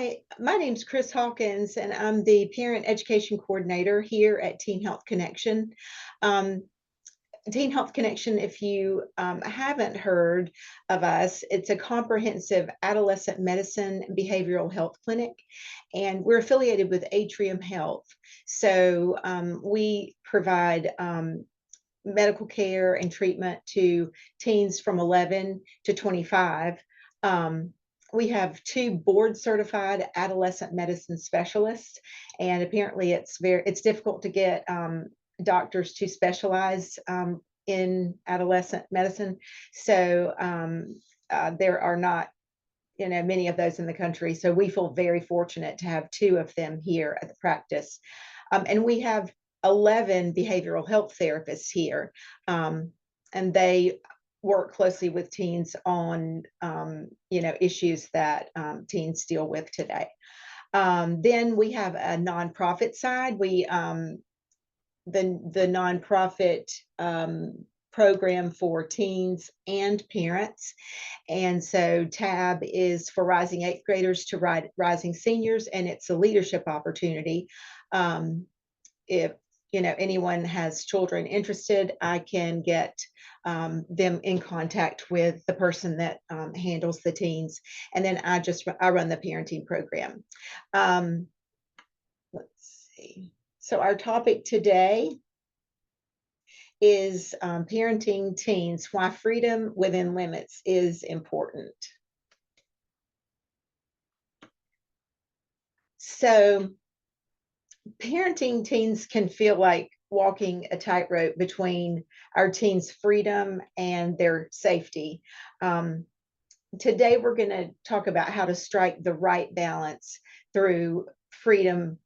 Hi, my name's Kris Hawkins, and I'm the Parent Education Coordinator here at Teen Health Connection. Um, Teen Health Connection, if you haven't heard of us, it's a comprehensive adolescent medicine and behavioral health clinic, and we're affiliated with Atrium Health. So we provide medical care and treatment to teens from 11 to 25. Um, we have two board certified adolescent medicine specialists, and apparently it's difficult to get doctors to specialize in adolescent medicine. So there are not many of those in the country. So we feel very fortunate to have two of them here at the practice. And we have 11 behavioral health therapists here, and they work closely with teens on issues that teens deal with today. Then we have a nonprofit side. The nonprofit program for teens and parents. And so TAB is for rising eighth graders to rising seniors, and it's a leadership opportunity. If anyone has children interested, I can get them in contact with the person that handles the teens, and then I run the parenting program. Let's see. So our topic today is parenting teens, why freedom within limits is important. So parenting teens can feel like walking a tightrope between our teens' freedom and their safety. Today, we're going to talk about how to strike the right balance through freedom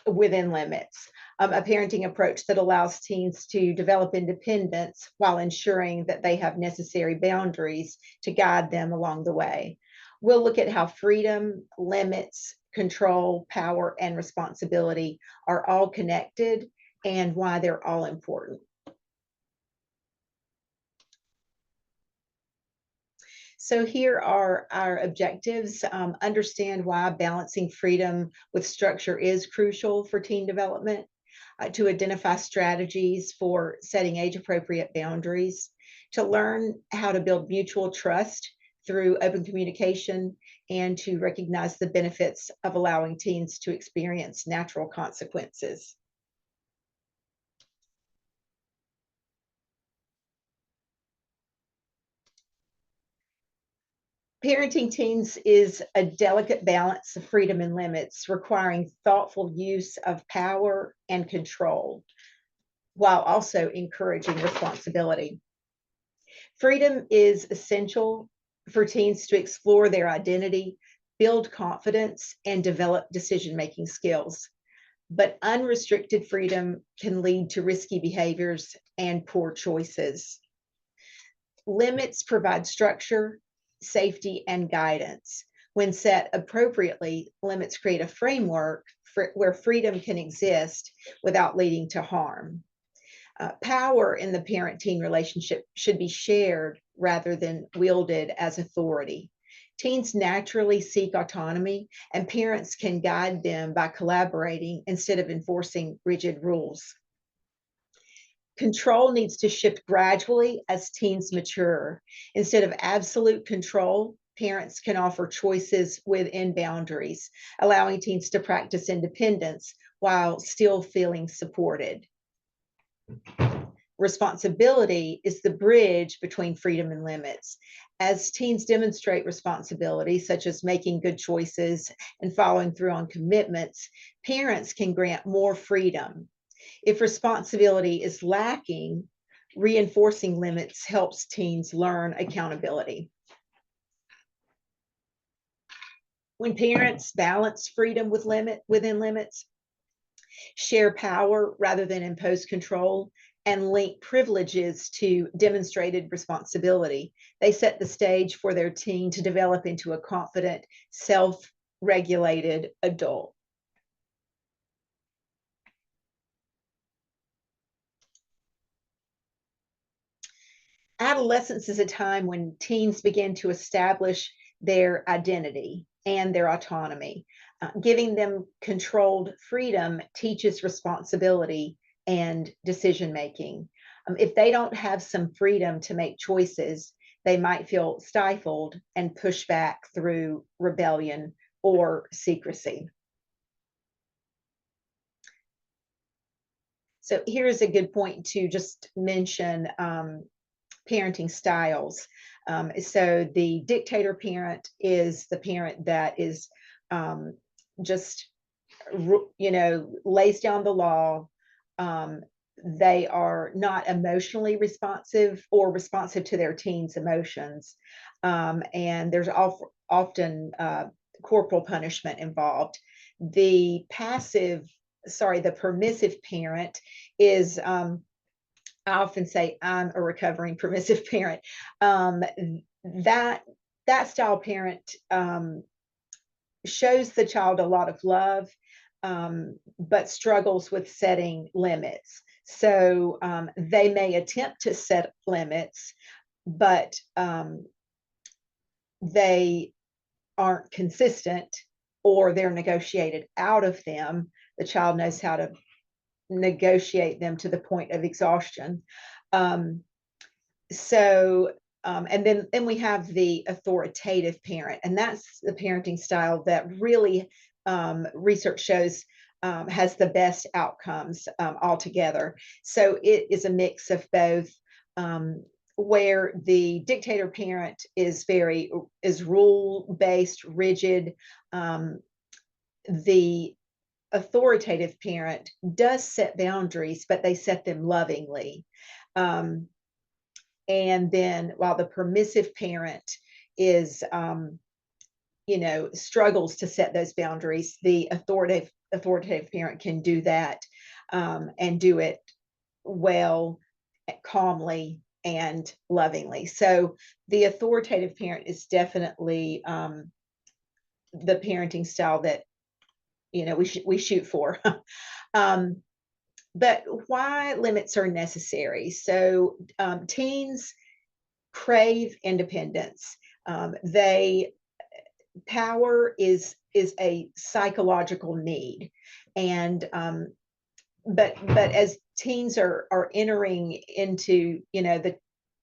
within limits, a parenting approach that allows teens to develop independence while ensuring that they have necessary boundaries to guide them along the way. We'll look at how freedom, limits, control, power, and responsibility are all connected and why they're all important. So here are our objectives. Understand why balancing freedom with structure is crucial for teen development, to identify strategies for setting age-appropriate boundaries, to learn how to build mutual trust through open communication, and to recognize the benefits of allowing teens to experience natural consequences. Parenting teens is a delicate balance of freedom and limits, requiring thoughtful use of power and control, while also encouraging responsibility. Freedom is essential for teens to explore their identity, build confidence, and develop decision-making skills. But unrestricted freedom can lead to risky behaviors and poor choices. Limits provide structure, safety, and guidance. When set appropriately, limits create a framework where freedom can exist without leading to harm. Power in the parent-teen relationship should be shared rather than wielded as authority. Teens naturally seek autonomy, and parents can guide them by collaborating instead of enforcing rigid rules. Control needs to shift gradually as teens mature. Instead of absolute control, parents can offer choices within boundaries, allowing teens to practice independence while still feeling supported. Responsibility is the bridge between freedom and limits. As teens demonstrate responsibility, such as making good choices and following through on commitments, parents can grant more freedom. If responsibility is lacking, reinforcing limits helps teens learn accountability. When parents balance freedom within limits, share power rather than impose control, and link privileges to demonstrated responsibility, they set the stage for their teen to develop into a confident, self-regulated adult. Adolescence is a time when teens begin to establish their identity and their autonomy. Giving them controlled freedom teaches responsibility and decision making. If they don't have some freedom to make choices, they might feel stifled and push back through rebellion or secrecy. So here's a good point to just mention parenting styles. So the dictator parent is the parent that is just, lays down the law. They are not emotionally responsive or responsive to their teens' emotions. And there's often corporal punishment involved. The permissive parent is, I often say I'm a recovering permissive parent. That style parent shows the child a lot of love, but struggles with setting limits. So they may attempt to set limits, but they aren't consistent, or they're negotiated out of them. The child knows how to negotiate them to the point of exhaustion. And then we have the authoritative parent, and that's the parenting style that really research shows has the best outcomes altogether. So it is a mix of both, where the dictator parent is rule-based, rigid. The authoritative parent does set boundaries, but they set them lovingly. And then while the permissive parent is, struggles to set those boundaries, the authoritative parent can do that, and do it well, calmly, and lovingly. So the authoritative parent is definitely the parenting style that we shoot for. But why limits are necessary? So teens crave independence. Power is a psychological need, and but as teens are entering into,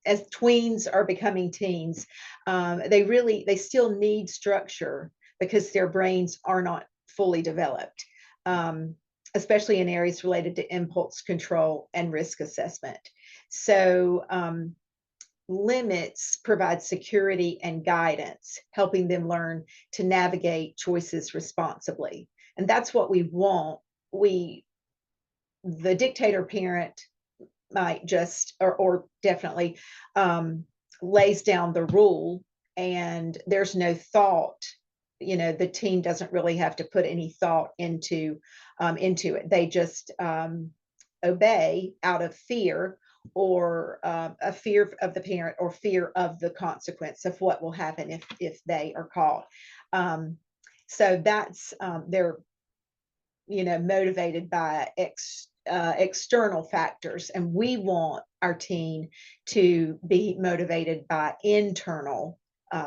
as tweens are becoming teens, they still need structure because their brains are not fully developed, especially in areas related to impulse control and risk assessment. So limits provide security and guidance, helping them learn to navigate choices responsibly. And that's what we want. The dictator parent might just, or definitely, lays down the rule, and there's no thought. The teen doesn't really have to put any thought into it. They just obey out of fear, or a fear of the parent, or fear of the consequence of what will happen if they are caught. So that's, they're motivated by external factors, and we want our teen to be motivated by internal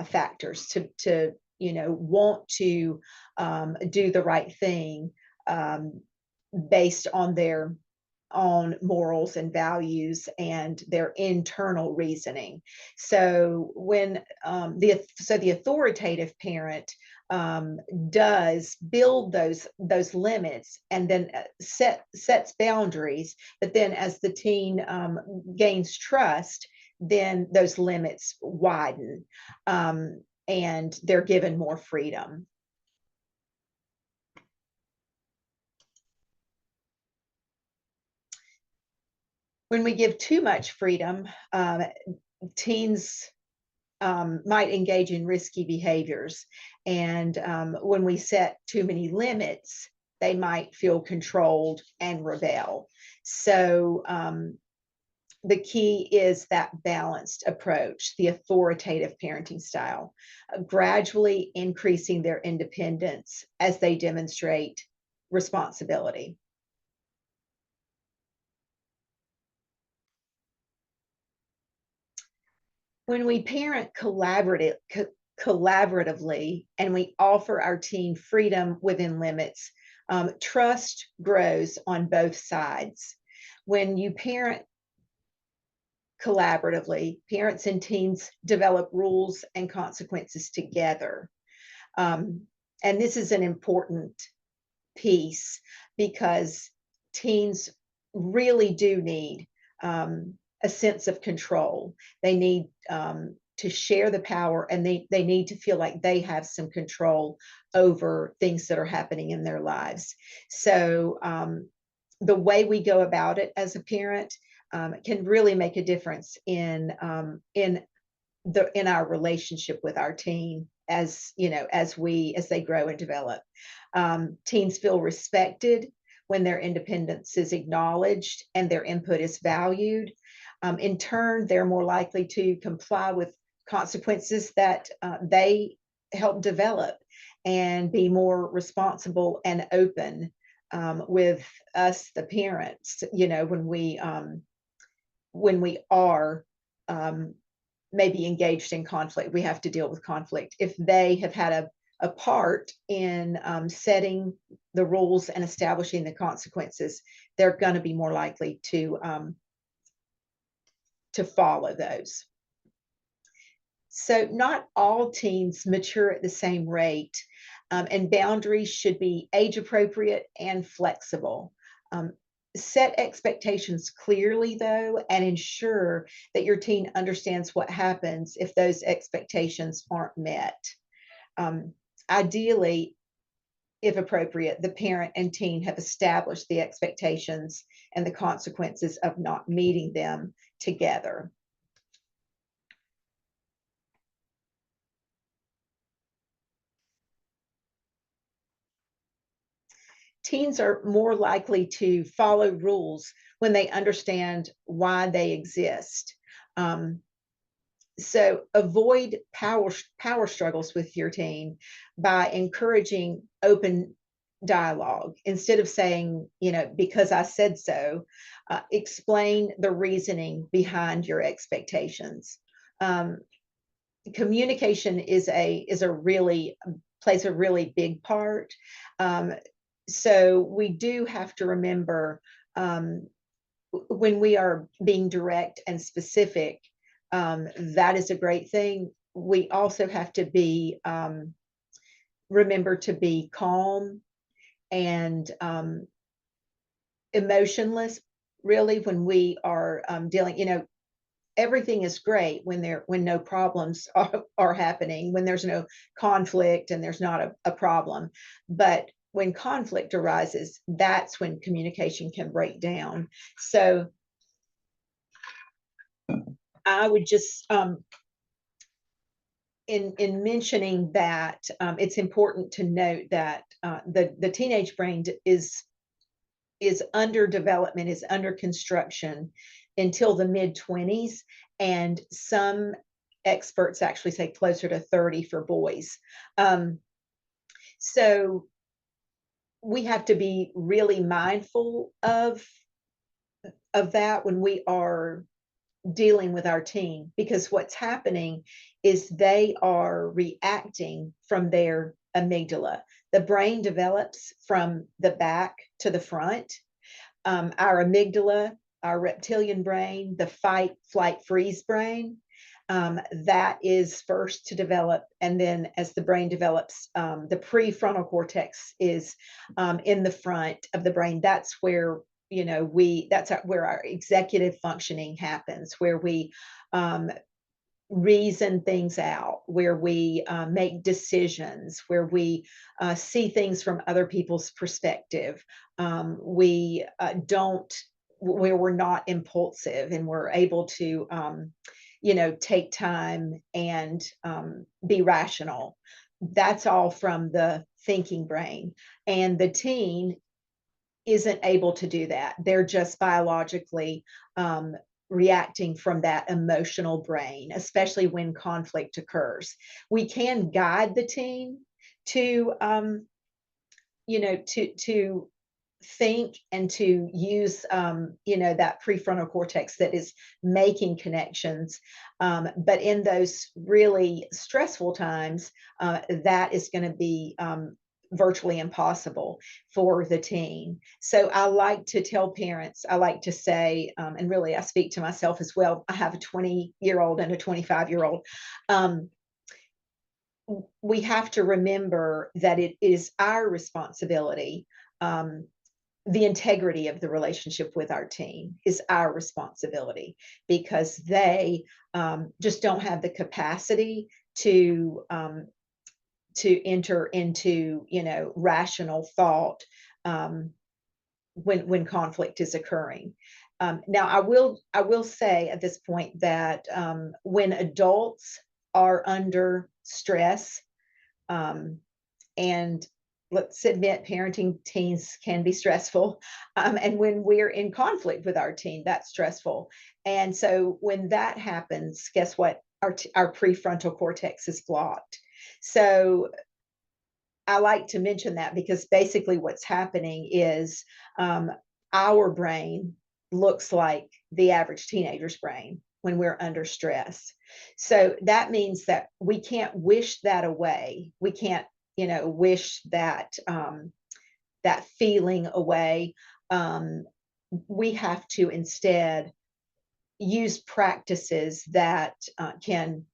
factors, to want to do the right thing, based on their own morals and values and their internal reasoning. So when the authoritative parent does build those limits, and then sets boundaries, but then as the teen gains trust, then those limits widen, and they're given more freedom. When we give too much freedom, teens might engage in risky behaviors. And when we set too many limits, they might feel controlled and rebel. So the key is that balanced approach, the authoritative parenting style, gradually increasing their independence as they demonstrate responsibility. When we parent collaboratively and we offer our teen freedom within limits, trust grows on both sides. When you parent collaboratively, parents and teens develop rules and consequences together. And this is an important piece because teens really do need a sense of control. They need to share the power, and they need to feel like they have some control over things that are happening in their lives. So the way we go about it as a parent can really make a difference in our relationship with our teen, as you know, as they grow and develop. Teens feel respected when their independence is acknowledged and their input is valued. In turn, they're more likely to comply with consequences that they help develop, and be more responsible and open with us, the parents. You know, when we are maybe engaged in conflict, we have to deal with conflict. If they have had a part in setting the rules and establishing the consequences, they're going to be more likely to follow those. So not all teens mature at the same rate, and boundaries should be age appropriate and flexible. Set expectations clearly, though, and ensure that your teen understands what happens if those expectations aren't met. Ideally, if appropriate, the parent and teen have established the expectations and the consequences of not meeting them together. Teens are more likely to follow rules when they understand why they exist. So avoid power struggles with your teen by encouraging open dialogue. Instead of saying, you know, because I said so, explain the reasoning behind your expectations. Communication plays a really big part. So we do have to remember, when we are being direct and specific, that is a great thing. We also have to remember to be calm and emotionless, really, when we are dealing. You know, everything is great when no problems are happening, when there's no conflict and there's not a problem. But when conflict arises, that's when communication can break down. So I would just, in mentioning that, it's important to note that the teenage brain is under development, is under construction until the mid-20s, and some experts actually say closer to 30 for boys. So we have to be really mindful of that when we are dealing with our teen, because what's happening is they are reacting from their amygdala. The brain develops from the back to the front. Our amygdala, our reptilian brain, the fight, flight, freeze brain, that is first to develop. And then as the brain develops, the prefrontal cortex is in the front of the brain. That's where, you know, where our executive functioning happens, where we reason things out, where we make decisions, where we see things from other people's perspective. Where we're not impulsive, and we're able to take time and be rational. That's all from the thinking brain. And the teen isn't able to do that. They're just biologically reacting from that emotional brain, especially when conflict occurs. We can guide the teen to think and to use that prefrontal cortex that is making connections, but in those really stressful times, that is going to be virtually impossible for the teen. So I like to tell parents, I like to say, and really I speak to myself as well, I have a 20-year-old and a 25-year-old. We have to remember that it is our responsibility. The integrity of the relationship with our teen is our responsibility, because they just don't have the capacity to enter into rational thought when conflict is occurring. Now I will say at this point that when adults are under stress, and let's admit parenting teens can be stressful, and when we're in conflict with our teen, that's stressful. And so when that happens, guess what? Our prefrontal cortex is blocked. So I like to mention that because basically what's happening is our brain looks like the average teenager's brain when we're under stress. So that means that we can't wish that away. We can't, wish that that feeling away. We have to instead use practices that can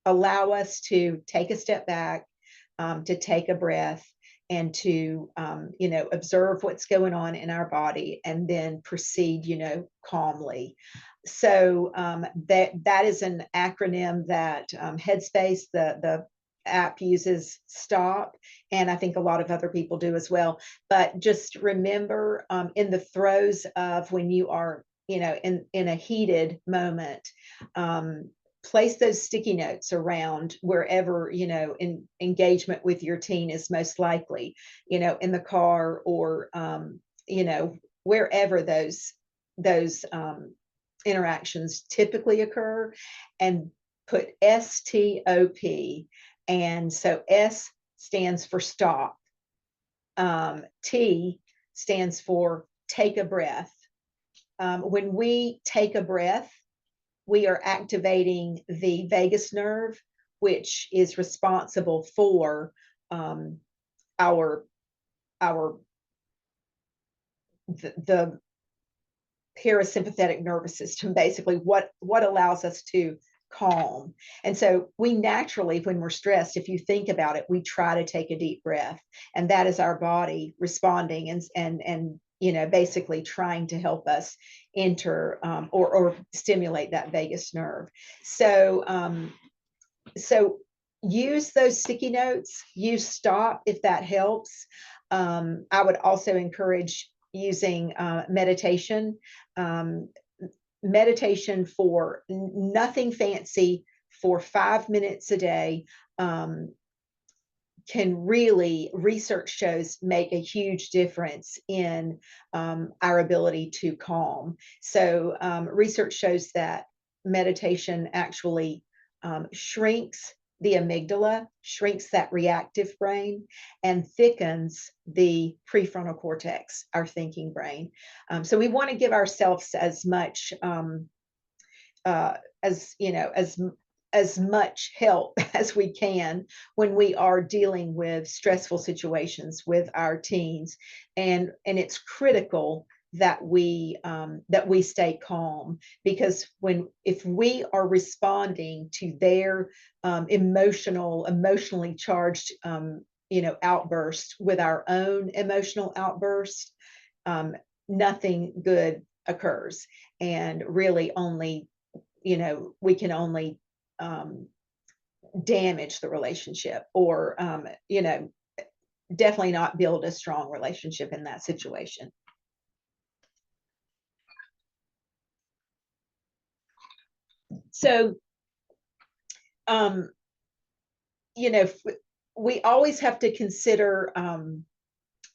allow us to take a step back, to take a breath, and to observe what's going on in our body, and then proceed calmly. So that is an acronym that Headspace, the app, uses. STOP, and I think a lot of other people do as well. But just remember, in the throes of when you are in a heated moment, place those sticky notes around wherever in engagement with your teen is most likely, in the car, or wherever those interactions typically occur, and put STOP. And so S stands for stop, T stands for take a breath. When we take a breath, we are activating the vagus nerve, which is responsible for our the parasympathetic nervous system, basically what allows us to calm. And so we naturally, when we're stressed, if you think about it, we try to take a deep breath, and that is our body responding and basically trying to help us enter or stimulate that vagus nerve. So use those sticky notes, use STOP if that helps. I would also encourage using meditation. Meditation for nothing fancy, for 5 minutes a day, can really, research shows, make a huge difference in our ability to calm. So research shows that meditation actually shrinks the amygdala, shrinks that reactive brain, and thickens the prefrontal cortex, our thinking brain. So we want to give ourselves as much as much help as we can when we are dealing with stressful situations with our teens, and it's critical that we stay calm, because if we are responding to their emotionally charged outburst with our own emotional outburst, nothing good occurs, and really only we can only damage the relationship, or definitely not build a strong relationship in that situation. So we always have to consider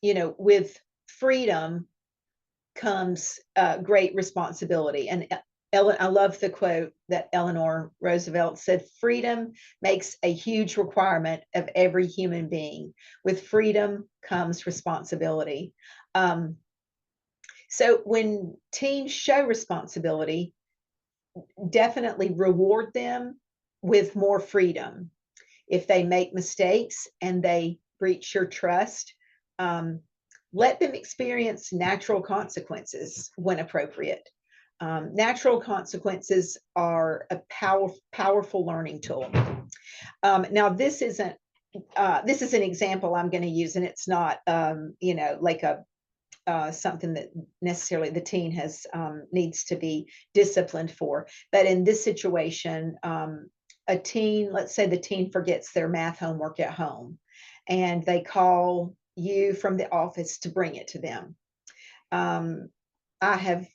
with freedom comes great responsibility. And I love the quote that Eleanor Roosevelt said: freedom makes a huge requirement of every human being. With freedom comes responsibility. So when teens show responsibility, definitely reward them with more freedom. If they make mistakes and they breach your trust, um, let them experience natural consequences when appropriate. Natural consequences are a powerful learning tool. Now, this is an example I'm going to use, and it's not, like a something that necessarily the teen has needs to be disciplined for. But in this situation, a teen, let's say the teen forgets their math homework at home, and they call you from the office to bring it to them. Um, I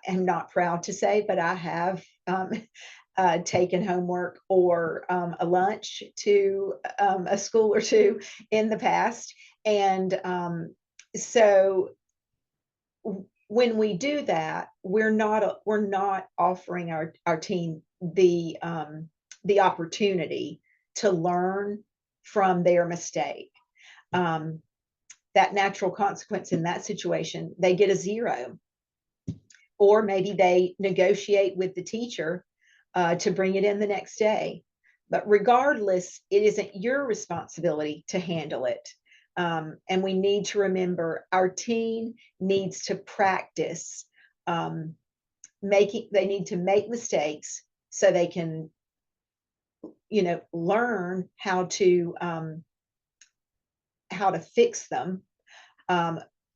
am not proud to say, but I have taken homework or a lunch to a school or two in the past. And so when we do that, we're not offering our team the opportunity to learn from their mistake. Um, that natural consequence in that situation, they get a 0, or maybe they negotiate with the teacher to bring it in the next day. But regardless, it isn't your responsibility to handle it. And we need to remember our teen needs to practice they need to make mistakes so they can, learn how to fix them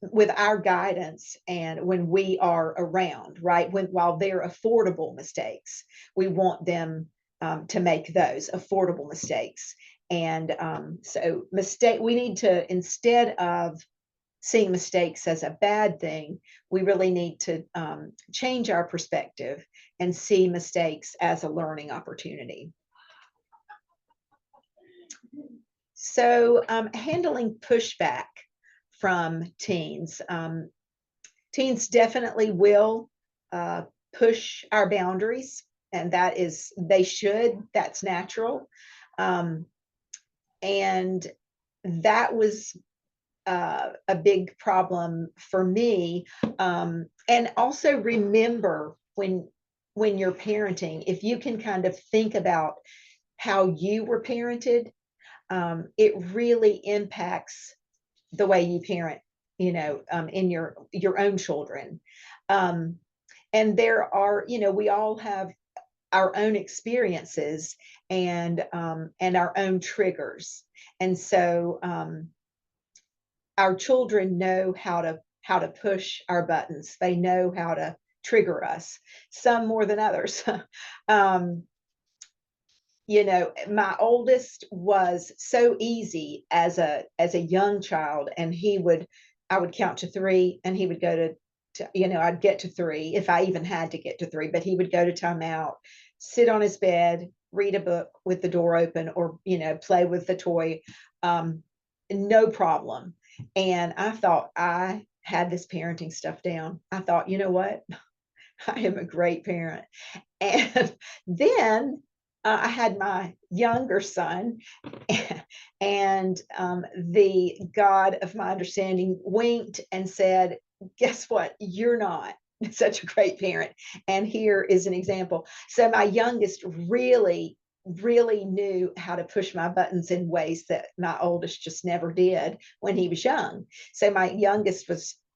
with our guidance and when we are around, right? While they're affordable mistakes, we want them to make those affordable mistakes. And we need to, instead of seeing mistakes as a bad thing, we really need to change our perspective and see mistakes as a learning opportunity. So handling pushback from teens. Teens definitely will push our boundaries, and they should, that's natural. And that was a big problem for me. And also remember when you're parenting, if you can kind of think about how you were parented, it really impacts the way you parent, in your own children. And there are, we all have our own experiences and our own triggers. And so our children know how to push our buttons. They know how to trigger us, some more than others. My oldest was so easy as a young child, and I would count to 3, and he would go to I'd get to 3 if I even had to get to 3, but he would go to timeout, sit on his bed, read a book with the door open, or play with the toy, no problem. And I thought I had this parenting stuff down. I thought, you know what? I am a great parent. And then I had my younger son, and the God of my understanding winked and said, guess what? You're not such a great parent. And here is an example. So my youngest really knew how to push my buttons in ways that my oldest just never did when he was young. So my youngest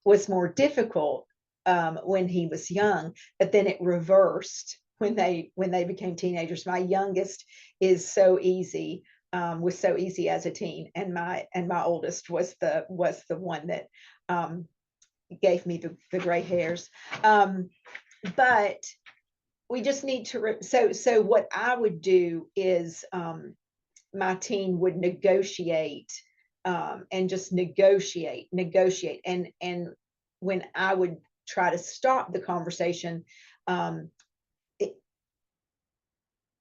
was more difficult when he was young, but then it reversed when they became teenagers. My youngest is so easy, was so easy as a teen, and my oldest was the one that gave me the gray hairs. But we just need to so what I would do is my teen would negotiate, and just negotiate, and when I would try to stop the conversation,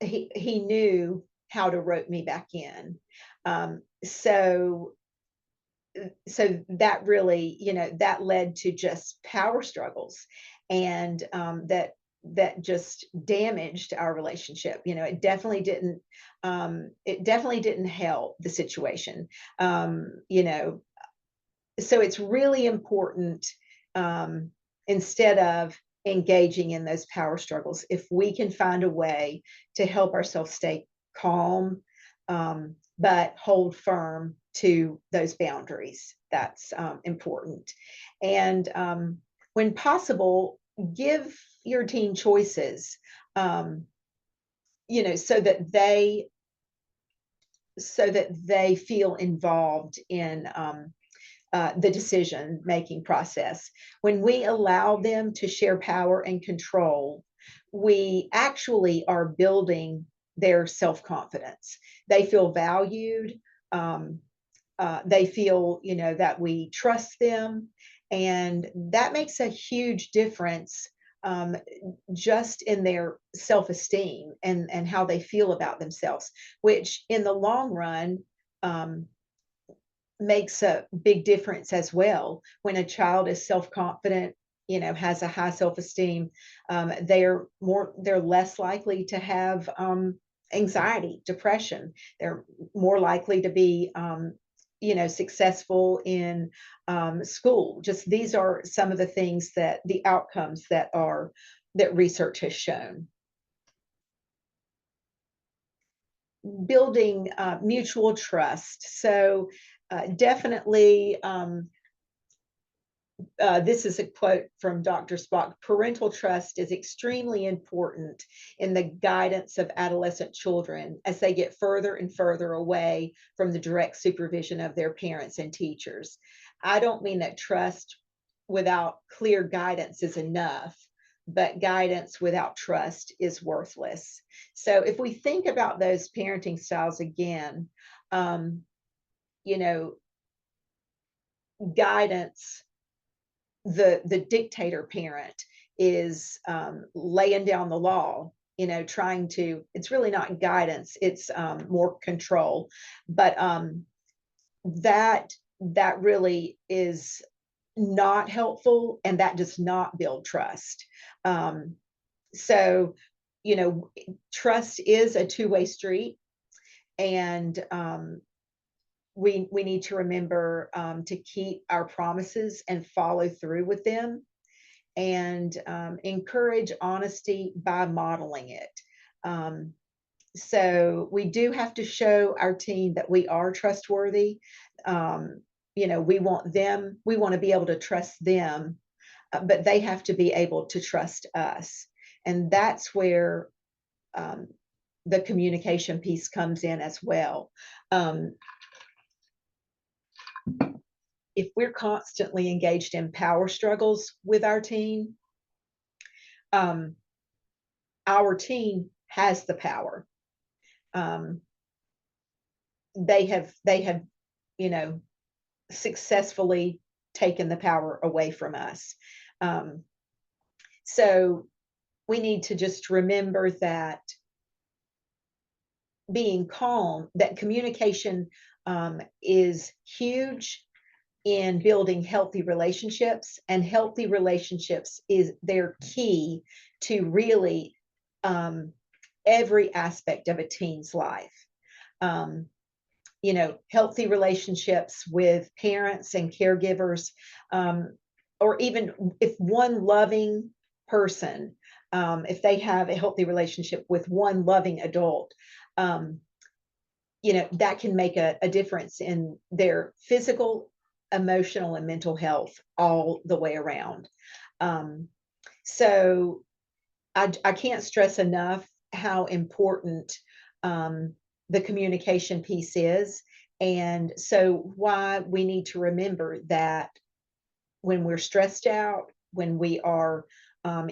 he knew how to rope me back in. So that really, that led to just power struggles, and that just damaged our relationship. It definitely didn't help the situation. So it's really important instead of engaging in those power struggles. If we can find a way to help ourselves stay calm, but hold firm to those boundaries, that's important. And when possible, give your teen choices, you know, so that they feel involved in the decision-making process. When we allow them to share power and control, we actually are building their self-confidence. They feel valued. They feel, you know, that we trust them, and that makes a huge difference, just in their self-esteem and how they feel about themselves, which in the long run makes a big difference as well. When a child is self-confident, you know, has a high self-esteem, they're less likely to have anxiety, depression. They're more likely to be you know, successful in school. Just these are some of the things, that the outcomes that research has shown. Building mutual trust. So definitely, this is a quote from Dr. Spock: parental trust is extremely important in the guidance of adolescent children as they get further and further away from the direct supervision of their parents and teachers. I don't mean that trust without clear guidance is enough, but guidance without trust is worthless. So if we think about those parenting styles again, you know, guidance, the dictator parent is laying down the law, you know, trying to, it's really not guidance, it's more control. But that really is not helpful, and that does not build trust. So, you know, trust is a two-way street, and we need to remember to keep our promises and follow through with them, and encourage honesty by modeling it. So we do have to show our teen that we are trustworthy. You know, we want to be able to trust them, but they have to be able to trust us. And that's where the communication piece comes in as well. If we're constantly engaged in power struggles with our teen has the power. They have, you know, successfully taken the power away from us. So we need to just remember that being calm, that communication is huge in building healthy relationships, and healthy relationships is their key to really every aspect of a teen's life. You know, healthy relationships with parents and caregivers, or even if one loving person, if they have a healthy relationship with one loving adult, you know, that can make a difference in their physical, emotional, and mental health all the way around. So I can't stress enough how important the communication piece is. And so why we need to remember that when we're stressed out, when we are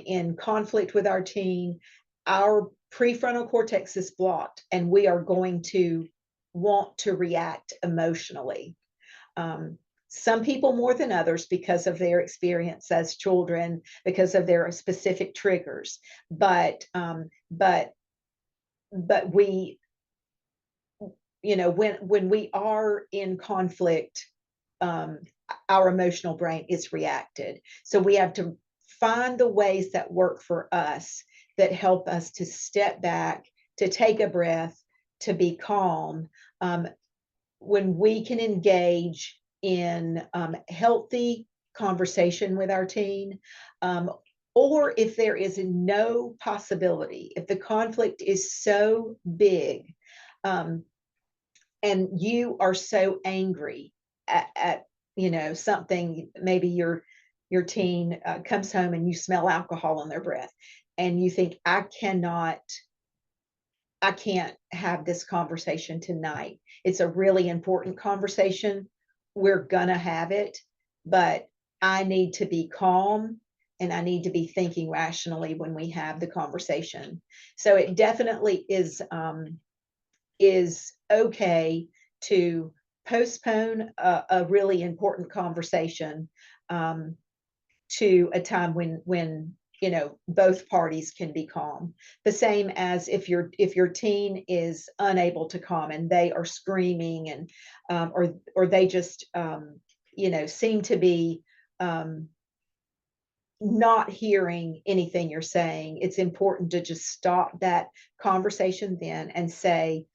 in conflict with our teen, our prefrontal cortex is blocked, and we are going to want to react emotionally. Some people more than others because of their experience as children, because of their specific triggers. But we, you know, when we are in conflict, our emotional brain is reacted. So we have to find the ways that work for us, that help us to step back, to take a breath, to be calm. When we can engage in healthy conversation with our teen. Or if there is no possibility, if the conflict is so big, and you are so angry at something, maybe your teen comes home and you smell alcohol on their breath, and you think, I can't have this conversation tonight. It's a really important conversation. We're gonna have it, but I need to be calm and I need to be thinking rationally when we have the conversation. So it definitely is okay to postpone a really important conversation to a time when both parties can be calm. The same as if your teen is unable to calm and they are screaming, and or they just seem to be not hearing anything you're saying. It's important to just stop that conversation then and say,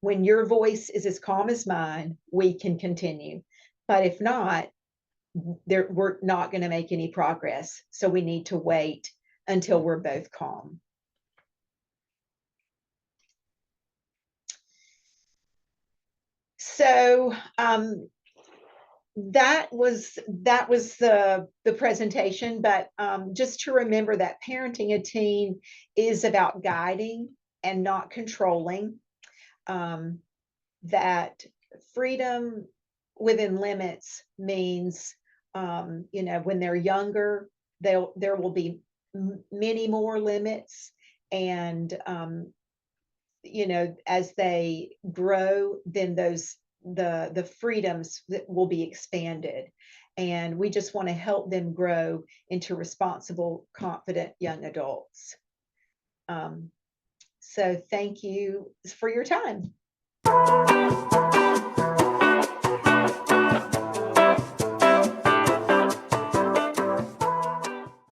when your voice is as calm as mine, we can continue. But if not, we're not going to make any progress. So we need to wait until we're both calm. So that was the presentation. But just to remember that parenting a teen is about guiding and not controlling. That freedom within limits means, when they're younger, there will be many more limits, and as they grow, then the freedoms that will be expanded, and we just want to help them grow into responsible, confident young adults. So thank you for your time.